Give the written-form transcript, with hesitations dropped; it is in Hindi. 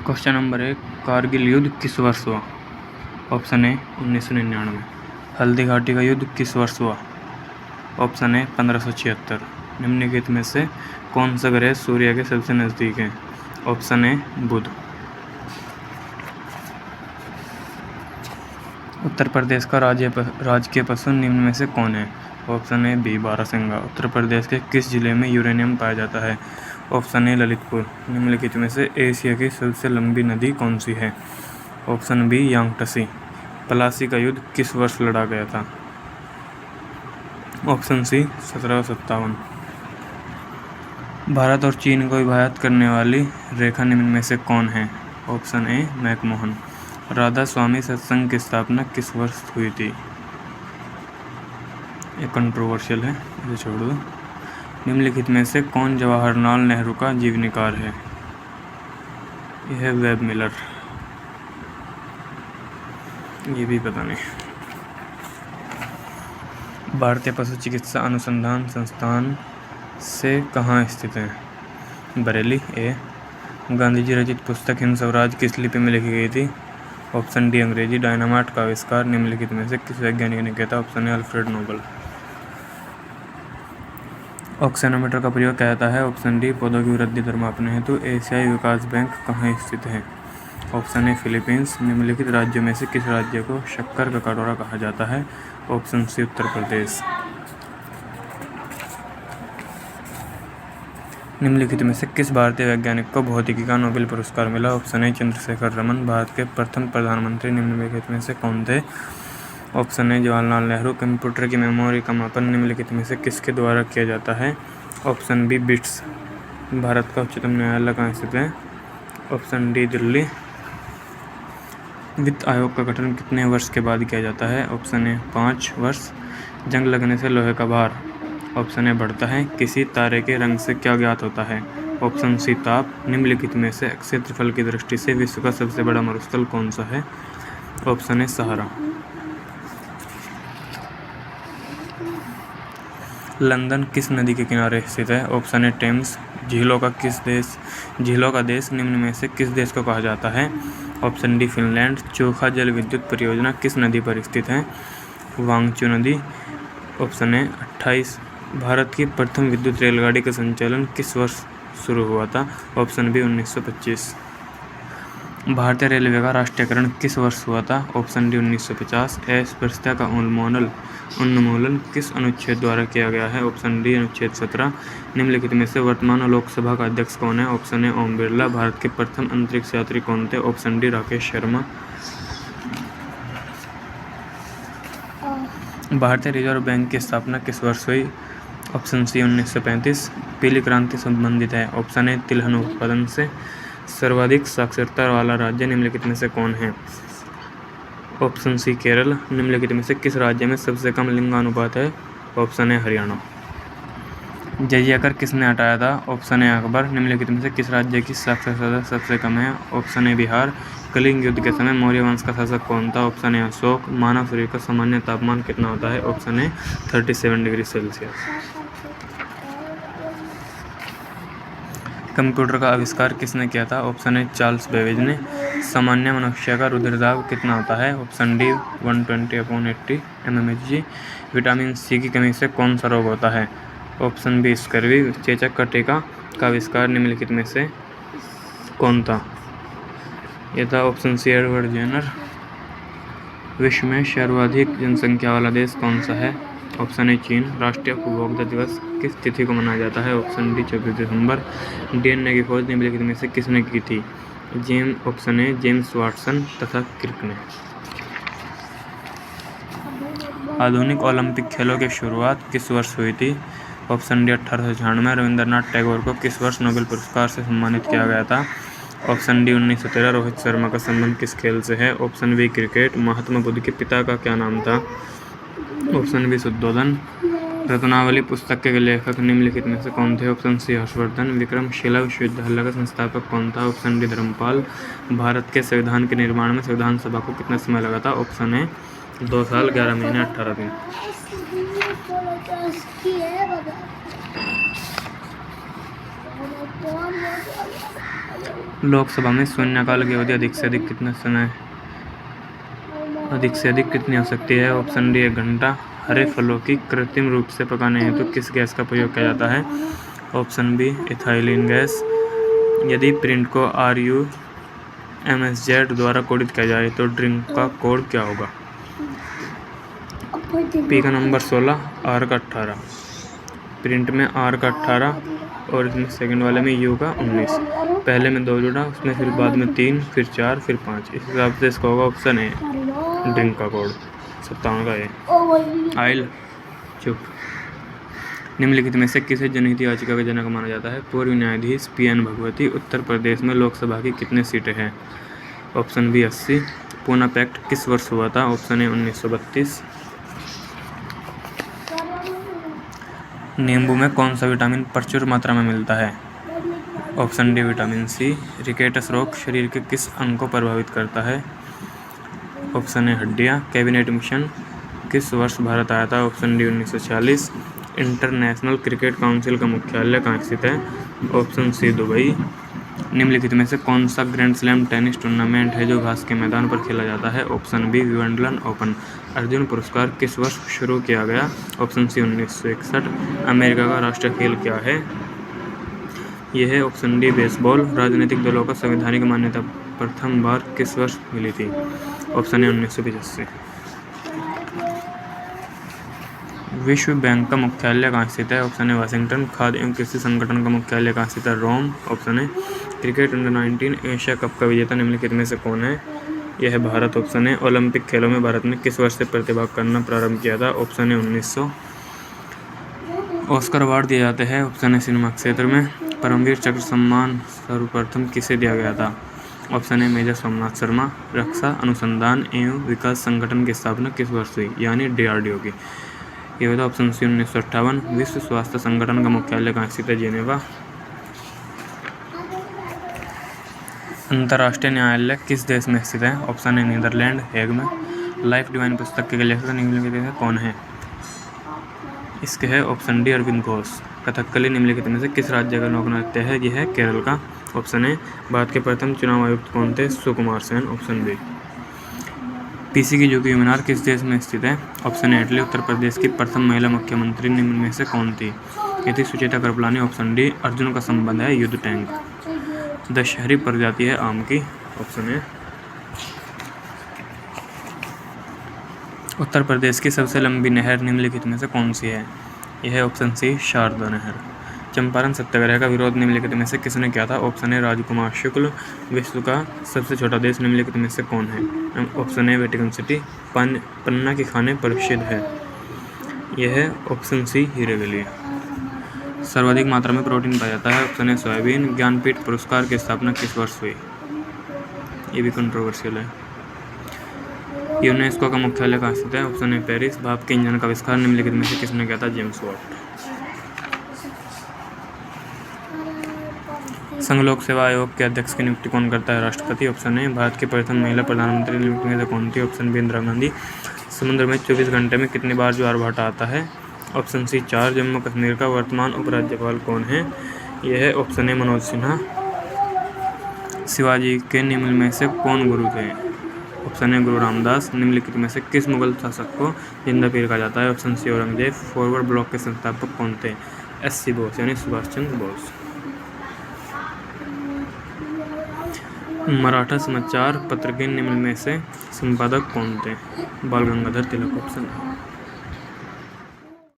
क्वेश्चन नंबर 1, कारगिल युद्ध किस वर्ष हुआ? Option A 1999। हल्दी घाटी का युद्ध किस वर्ष हुआ? Option A 1576। निम्नलिखित में से कौन सा ग्रह सूर्य के सबसे नज़दीक है? ऑप्शन ए बुध। उत्तर प्रदेश का राजकीय पशु निम्न में से कौन है? ऑप्शन ए बी बारहसिंगा। उत्तर प्रदेश के किस जिले में यूरेनियम पाया जाता है? ऑप्शन ए ललितपुर। निम्नलिखित में से एशिया की सबसे लंबी नदी कौन सी है? Option B Yangtse. प्लासी का युद्ध किस वर्ष लड़ा गया था? Option C 1757। भारत और चीन को विभाजित करने वाली रेखा निम्न में से कौन है? Option A McMahon. Radha Swami Satsang की स्थापना किस वर्ष हुई थी? ये कंट्रोवर्शियल है, इसे छोड़ दो। निम्नलिखित में से कौन जवाहरलाल नेहरू का जीवनीकार है? यह है वेब मिलर। ये भी पता नहीं। भारतीय पशु चिकित्सा अनुसंधान संस्थान से कहाँ स्थित है? बरेली। ए। गांधी जी रचित पुस्तक हिंद स्वराज किस लिपि में लिखी गई थी? ऑप्शन डी अंग्रेजी। डायनामाइट का आविष्कार निम्नलिखित में से किस वैज्ञानिक ने किया था? Option A Alfred Nobel. Auxanometer का प्रयोग किया जाता है? ऑप्शन डी पौधों की वृद्धि दर मापने हेतु। एशियाई विकास बैंक कहाँ स्थित है? ऑप्शन ए फिलीपींस। निम्नलिखित राज्यों में से किस राज्य को शक्कर का कटोरा कहा जाता है? ऑप्शन सी उत्तर प्रदेश। निम्नलिखित में से किस भारतीय वैज्ञानिक को भौतिकी का नोबेल पुरस्कार मिला? Option A Chandrasekhar Raman. भारत के प्रथम प्रधानमंत्री निम्नलिखित में से कौन थे? Option A Jawaharlal Nehru. Computer की मेमोरी का मापन निम्नलिखित में से किसके द्वारा किया जाता है? Option B bits. भारत का उच्चतम न्यायालय कहाँ स्थित है? Option D Delhi. वित्त आयोग का गठन कितने वर्ष के बाद किया जाता है? ऑप्शन ए 5 वर्ष। जंग लगने से लोहे का भार ऑप्शन ए बढ़ता है। किसी तारे के रंग से क्या ज्ञात होता है? ऑप्शन सी ताप। निम्नलिखित में से क्षेत्रफल की दृष्टि से विश्व का सबसे बड़ा मरुस्थल कौन सा है? ऑप्शन ए सहारा। लंदन किस नदी के किनारे स्थित है? Option A Thames. झीलों का देश निम्न में से किस देश को कहा जाता है? Option D Finland. चोखा जल विद्युत परियोजना किस नदी पर स्थित है? वांगचू नदी। Option A 28। भारत की प्रथम विद्युत रेलगाड़ी का संचालन किस वर्ष शुरू हुआ था? Option B 1925। भारतीय रेलवे का राष्ट्रीयकरण किस वर्ष हुआ था? Option D 1950। अस्पृश्यता का उन्मूलन किस अनुच्छेद द्वारा किया गया है? ऑप्शन डी अनुच्छेद 17। निम्नलिखित में से वर्तमान लोकसभा का अध्यक्ष कौन है? Option A Om Birla. भारत के प्रथम अंतरिक्ष यात्री कौन थे? Option D Rakesh Sharma. भारतीय रिजर्व बैंक की स्थापना किस वर्ष हुई? Option C 1935। पीली क्रांति संबंधित है? ऑप्शन ए तिलहन उत्पादन से। सर्वाधिक साक्षरता वाला राज्य निम्नलिखित में से कौन है? Option C Kerala. निम्नलिखित में से किस राज्य में सबसे कम लिंगानुपात है? ऑप्शन ए हरियाणा। जजिया कर किसने हटाया था? ऑप्शन ए अकबर। निम्नलिखित में से किस राज्य की साक्षरता सबसे कम है? ऑप्शन ए बिहार। कलिंग युद्ध के समय मौर्य वंश का शासक कौन था? ऑप्शन ए अशोक। मानव शरीर का सामान्य तापमान कितना होता है? ऑप्शन ए 37 डिग्री सेल्सियस। कंप्यूटर का आविष्कार किसने किया था? ऑप्शन ए चार्ल्स बेबेज ने। सामान्य मनुष्य का रुधिर दाब कितना होता है? Option D 120/80 mmHg। Vitamin C की कमी से कौन सा रोग होता है? Option B scurvy. चेचक का टीका का आविष्कार निम्नलिखित में से कौन था? यह था ऑप्शन सी एडवर्ड जेनर। विश्व में सर्वाधिक जनसंख्या वाला देश कौन सा है? ऑप्शन ए चीन। राष्ट्रीय उपभोक्ता दिवस किस तिथि को मनाया जाता है? ऑप्शन डी 24 दिसंबर। डीएनए की खोज निम्नलिखित में से किसने की थी? ऑप्शन ए जेम्स वाटसन तथा क्रिक ने। आधुनिक ओलंपिक खेलों की शुरुआत किस वर्ष हुई थी? Option D 1896। रविंद्रनाथ टैगोर को किस वर्ष नोबेल पुरस्कार से सम्मानित किया गया था? Option D 1913। रोहित शर्मा का संबंध किस खेल से है? Option B cricket. Mahatma Buddha के पिता का क्या नाम था? Option B Shuddhodana. रत्नावली पुस्तक के लेखक निम्नलिखित में से कौन थे? Option C Harshvardhan. विक्रमशिला विश्वविद्यालय का संस्थापक कौन था? Option D Dharmpal. भारत के संविधान के निर्माण में संविधान सभा को कितना समय लगा था? ऑप्शन ए 2 साल 11 महीने 18 दिन। लोकसभा में शून्यकाल की अवधि अधिक से अधिक कितनी हो सकती है? ऑप्शन डी 1 घंटा। हरे फलों की कृत्रिम रूप से पकाने हेतु किस गैस का प्रयोग किया जाता है? Option B ethylene gas. यदि प्रिंट को RUMSZ द्वारा कोडित किया जाए तो ड्रिंक का कोड क्या होगा? पी का नंबर 16, आर का 18। प्रिंट में आर का 18 और इसमें सेकंड वाले में यू का 19। पहले में 2 जुड़ा, उसमें फिर बाद में 3, फिर 4, फिर 5। इस हिसाब से इसका होगा ऑप्शन ए, ड्रिंक का कोड 57 का ए। आयल चुप। निम्नलिखित में से किसे जनहित याचिका का जनक माना जाता है? पूर्व न्यायाधीश PN भगवती। उत्तर प्रदेश में लोकसभा की कितने सीटें हैं? Option B 80। पूना पैक्ट किस वर्ष हुआ था? ऑप्शन ए 1932। नींबू में कौन सा विटामिन प्रचुर मात्रा में मिलता है? Option D vitamin C. Rickets रोग शरीर के किस अंग को प्रभावित करता है? ऑप्शन ए हड्डियाँ। कैबिनेट मिशन किस वर्ष भारत आया था? Option D 1946। International Cricket Council का मुख्यालय कहाँ स्थित है? Option C Dubai. निम्नलिखित में से कौन सा ग्रैंड स्लैम टेनिस टूर्नामेंट है जो घास के मैदान पर खेला जाता है? Option B Wimbledon Open. Arjun पुरस्कार किस वर्ष शुरू किया गया? Option C 1961। अमेरिका का राष्ट्रीय खेल क्या है? यह है ऑप्शन डी बेसबॉल। राजनीतिक दलों को संवैधानिक मान्यता प्रथम बार किस वर्ष मिली थी? Option A 1985। विश्व बैंक का मुख्यालय कहाँ स्थित है? Option A Washington. खाद्य एवं कृषि संगठन का मुख्यालय कहाँ स्थित है? Rome. Option A. Cricket under 19 Asia cup का विजेता निम्नलिखित में से कौन है? यह है भारत। Option A. ओलंपिक खेलों में भारत ने किस वर्ष से प्रतिभाग करना प्रारंभ किया था? ऑप्शन ए 1900। ऑस्कर अवार्ड दिए जाते हैं। ऑप्शन ए सिनेमा क्षेत्र में। परमवीर चक्र सम्मान सर्वप्रथम किसे दिया गया था? Option A major Somnath Sharma. रक्षा अनुसंधान एवं विकास संगठन की स्थापना किस वर्ष हुई? यानी DRDO की। ये होता ऑप्शन सी 1958। विश्व स्वास्थ्य संगठन का मुख्यालय कहाँ स्थित है? जेनेवा। अंतर्राष्ट्रीय न्यायालय किस देश में स्थित है? ऑप्शन ए नीदरलैंड, हेग में। लाइफ डिवाइन पुस्तक के लेखक निम्नलिखित में कौन है? इसके है ऑप्शन डी अरविंद घोष। कथकली निम्नलिखित में से किस राज्य का लोक नृत्य है? यह है केरल का। Option A. भारत के प्रथम चुनाव आयुक्त कौन थे? Sukumar Sen. Option B. Pisa की झुकी मीनार किस देश में स्थित है? ऑप्शन ए इटली। उत्तर प्रदेश की प्रथम महिला मुख्यमंत्री निम्न में से कौन थी? ये थी सुचेता कृपलानी। Option D. अर्जुन का संबंध है युद्ध टैंक। दशहरी प्रजाति है आम की। Option A. उत्तर प्रदेश की सबसे लंबी नहर निम्नलिखित में से कौन सी है? यह है ऑप्शन सी शारदा नहर। चंपारण सत्याग्रह का विरोध निम्नलिखित में से किसने किया था? ऑप्शन ए राजकुमार शुक्ल। विश्व का सबसे छोटा देश निम्नलिखित में से कौन है? Option A Vatican City. Panna की खाने प्रसिद्ध है। यह है ऑप्शन सी हीरेगली। सर्वाधिक मात्रा में प्रोटीन पाया जाता है। ऑप्शन ए सोयाबीन। ज्ञानपीठ पुरस्कार की स्थापना किस वर्ष हुई? ये भी कंट्रोवर्शियल है। यूनेस्को का मुख्यालय कहाँ स्थित है? ऑप्शन ए पेरिस। भाप के इंजन का आविष्कार निम्नलिखित में से किसने किया था? James Watt. संघ लोक सेवा आयोग के अध्यक्ष की नियुक्ति कौन करता है? राष्ट्रपति। Option A. भारत की प्रथम महिला प्रधानमंत्री नियुक्ति में से कौन थी? Option B Indira Gandhi. समुद्र में 24 घंटे में कितनी बार ज्वार भाटा आता है? ऑप्शन सी 4। जम्मू कश्मीर का वर्तमान उपराज्यपाल कौन है? यह है ऑप्शन ए मनोज सिन्हा। शिवाजी के निम्न में से कौन गुरु थे? ऑप्शन ए गुरु रामदास। निम्नलिखित में से किस मुगल शासक को जिंदा पीर कहा जाता है? Option C Aurangzeb. Forward Bloc के संस्थापक कौन थे? SC बोस यानी सुभाष चंद्र बोस। मराठा समाचार पत्र के निम्न में से संपादक कौन थे? बाल गंगाधर तिलक। ऑप्शन